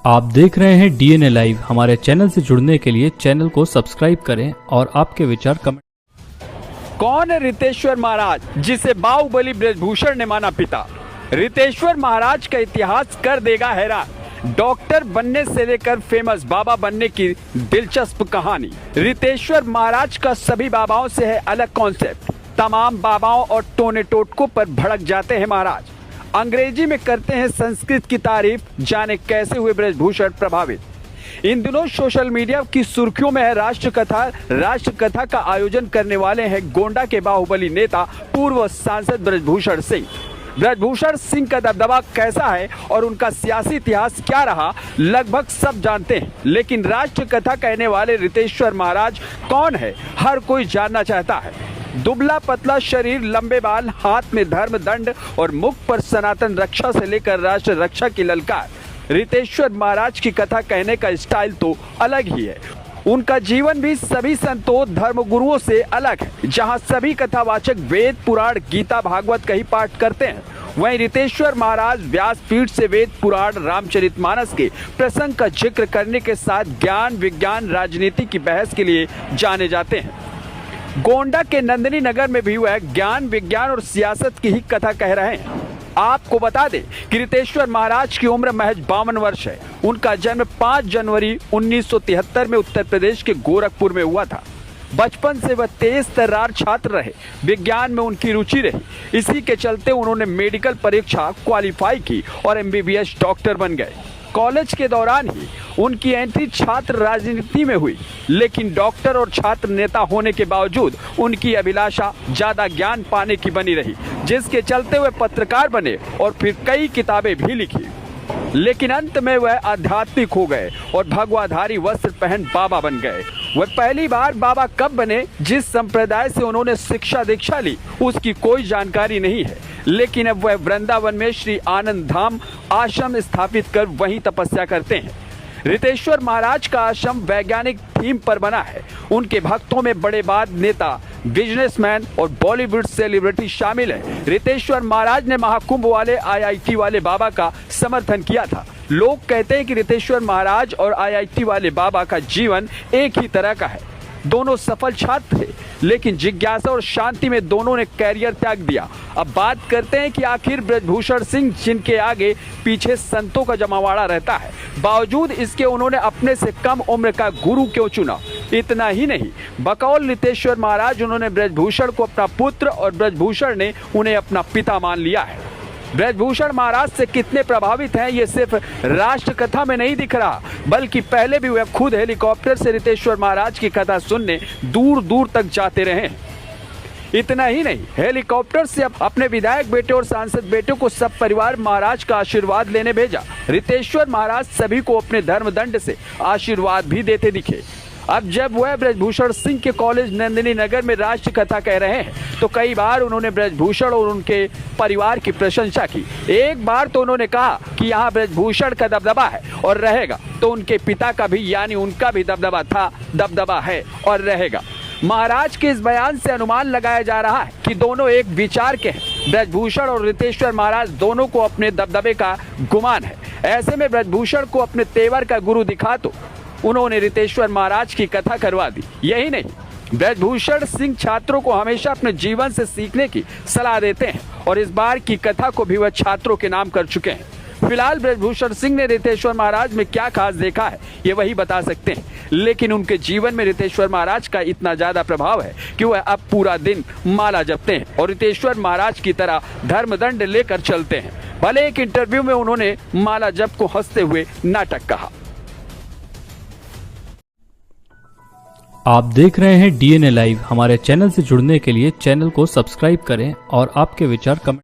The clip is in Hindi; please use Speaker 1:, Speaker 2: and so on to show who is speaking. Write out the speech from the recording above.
Speaker 1: आप देख रहे हैं डीएनए लाइव। हमारे चैनल से जुड़ने के लिए चैनल को सब्सक्राइब करें और आपके विचार कमेंट।
Speaker 2: कौन है रितेश्वर महाराज, जिसे बाहुबली ब्रजभूषण ने माना पिता? रितेश्वर महाराज का इतिहास कर देगा हैरान। डॉक्टर बनने से लेकर फेमस बाबा बनने की दिलचस्प कहानी। रितेश्वर महाराज का सभी बाबाओं से है अलग कॉन्सेप्ट। तमाम बाबाओं और टोने टोटकों पर भड़क जाते हैं महाराज। अंग्रेजी में करते हैं संस्कृत की तारीफ। जाने कैसे हुए ब्रजभूषण प्रभावित। इन दिनों सोशल मीडिया की सुर्खियों में है राष्ट्र कथा का आयोजन करने वाले हैं गोंडा के बाहुबली नेता पूर्व सांसद ब्रजभूषण सिंह। ब्रजभूषण सिंह का दबदबा कैसा है और उनका सियासी इतिहास क्या रहा, लगभग सब जानते हैं। लेकिन राष्ट्र कथा कहने वाले रितेश्वर महाराज कौन है, हर कोई जानना चाहता है। दुबला पतला शरीर, लंबे बाल, हाथ में धर्म दंड और मुख पर सनातन रक्षा से लेकर राष्ट्र रक्षा की ललकार। रितेश्वर महाराज की कथा कहने का स्टाइल तो अलग ही है। उनका जीवन भी सभी संतों धर्मगुरुओं से अलग है। जहां सभी कथावाचक वेद पुराण गीता भागवत का ही पाठ करते हैं, वहीं रितेश्वर महाराज व्यासपीठ से वेद पुराण रामचरितमानस के प्रसंग का जिक्र करने के साथ ज्ञान विज्ञान राजनीति की बहस के लिए जाने जाते हैं। गोंडा के नंदिनी नगर में भी वह ज्ञान विज्ञान और सियासत की ही कथा कह रहे हैं। आपको बता दें कि रितेश्वर महाराज की उम्र महज 52 वर्ष है। उनका जन्म 5 जनवरी 1973 में उत्तर प्रदेश के गोरखपुर में हुआ था। बचपन से वह तेज तर्रार छात्र रहे। विज्ञान में उनकी रुचि रही। इसी के चलते उन्होंने मेडिकल परीक्षा क्वालिफाई की और एमबीबीएस डॉक्टर बन गए। कॉलेज के दौरान ही उनकी एंट्री छात्र राजनीति में हुई, लेकिन डॉक्टर और छात्र नेता होने के बावजूद उनकी अभिलाषा ज्यादा ज्ञान पाने की बनी रही, जिसके चलते वे पत्रकार बने और फिर कई किताबें भी लिखी। लेकिन अंत में वह आध्यात्मिक हो गए और भगवाधारी वस्त्र पहन बाबा बन गए। वह पहली बार बाबा कब बने, जिस संप्रदाय से उन्होंने शिक्षा दीक्षा ली, उसकी कोई जानकारी नहीं है। लेकिन अब वह वृंदावन में श्री आनंद धाम आश्रम स्थापित कर वहीं तपस्या करते हैं। रितेश्वर महाराज का आश्रम वैज्ञानिक थीम पर बना है। उनके भक्तों में बड़े बाद नेता, बिजनेसमैन और बॉलीवुड सेलिब्रिटी शामिल है। रितेश्वर महाराज ने महाकुंभ वाले आईआईटी वाले बाबा का समर्थन किया था। लोग कहते हैं कि रितेश्वर महाराज और आईआईटी वाले बाबा का जीवन एक ही तरह का है। दोनों सफल छात्र थे, लेकिन जिज्ञासा और शांति में दोनों ने कैरियर त्याग दिया। अब बात करते हैं कि आखिर ब्रजभूषण सिंह, जिनके आगे पीछे संतों का जमावाड़ा रहता है, बावजूद इसके उन्होंने अपने से कम उम्र का गुरु क्यों चुना? इतना ही नहीं, बकौल रितेश्वर महाराज उन्होंने ब्रजभूषण को अपना पुत्र और ब्रजभूषण ने उन्हें अपना पिता मान लिया है। ब्रजभूषण महाराज से कितने प्रभावित हैं, ये सिर्फ राष्ट्र कथा में नहीं दिख रहा, बल्कि पहले भी वे खुद हेलीकॉप्टर से रितेश्वर महाराज की कथा सुनने दूर दूर तक जाते रहे। इतना ही नहीं, हेलीकॉप्टर से अपने विधायक बेटे और सांसद बेटे को सब परिवार महाराज का आशीर्वाद लेने भेजा। रितेश्वर महाराज सभी को अपने धर्मदंड से आशीर्वाद भी देते दिखे। अब जब वह ब्रजभूषण सिंह के कॉलेज नंदिनी नगर में राष्ट्र कथा कह रहे हैं, तो कई बार उन्होंने ब्रजभूषण और उनके परिवार की प्रशंसा की। एक बार तो उन्होंने कहा कि यहाँ ब्रजभूषण का दबदबा है और रहेगा, तो उनके पिता का भी, यानी उनका भी दबदबा था, दबदबा है और रहेगा। महाराज के इस बयान से अनुमान लगाया जा रहा है कि दोनों एक विचार के हैं। ब्रजभूषण और रितेश्वर महाराज दोनों को अपने दबदबे का गुमान है। ऐसे में ब्रजभूषण को अपने तेवर का गुरु दिखा तो उन्होंने रितेश्वर महाराज की कथा करवा दी। यही नहीं, ब्रजभूषण सिंह छात्रों को हमेशा अपने जीवन से सीखने की सलाह देते हैं और इस बार की कथा को भी वह छात्रों के नाम कर चुके हैं। फिलहाल ब्रजभूषण सिंह ने रितेश्वर महाराज में क्या खास देखा है, ये वही बता सकते हैं। लेकिन उनके जीवन में रितेश्वर महाराज का इतना ज्यादा प्रभाव है कि वह अब पूरा दिन माला जपते हैं और रितेश्वर महाराज की तरह धर्मदंड लेकर चलते हैं। भले एक इंटरव्यू में उन्होंने माला जप को हंसते हुए नाटक कहा।
Speaker 1: आप देख रहे हैं डीएनए लाइव। हमारे चैनल से जुड़ने के लिए चैनल को सब्सक्राइब करें और आपके विचार कमेंट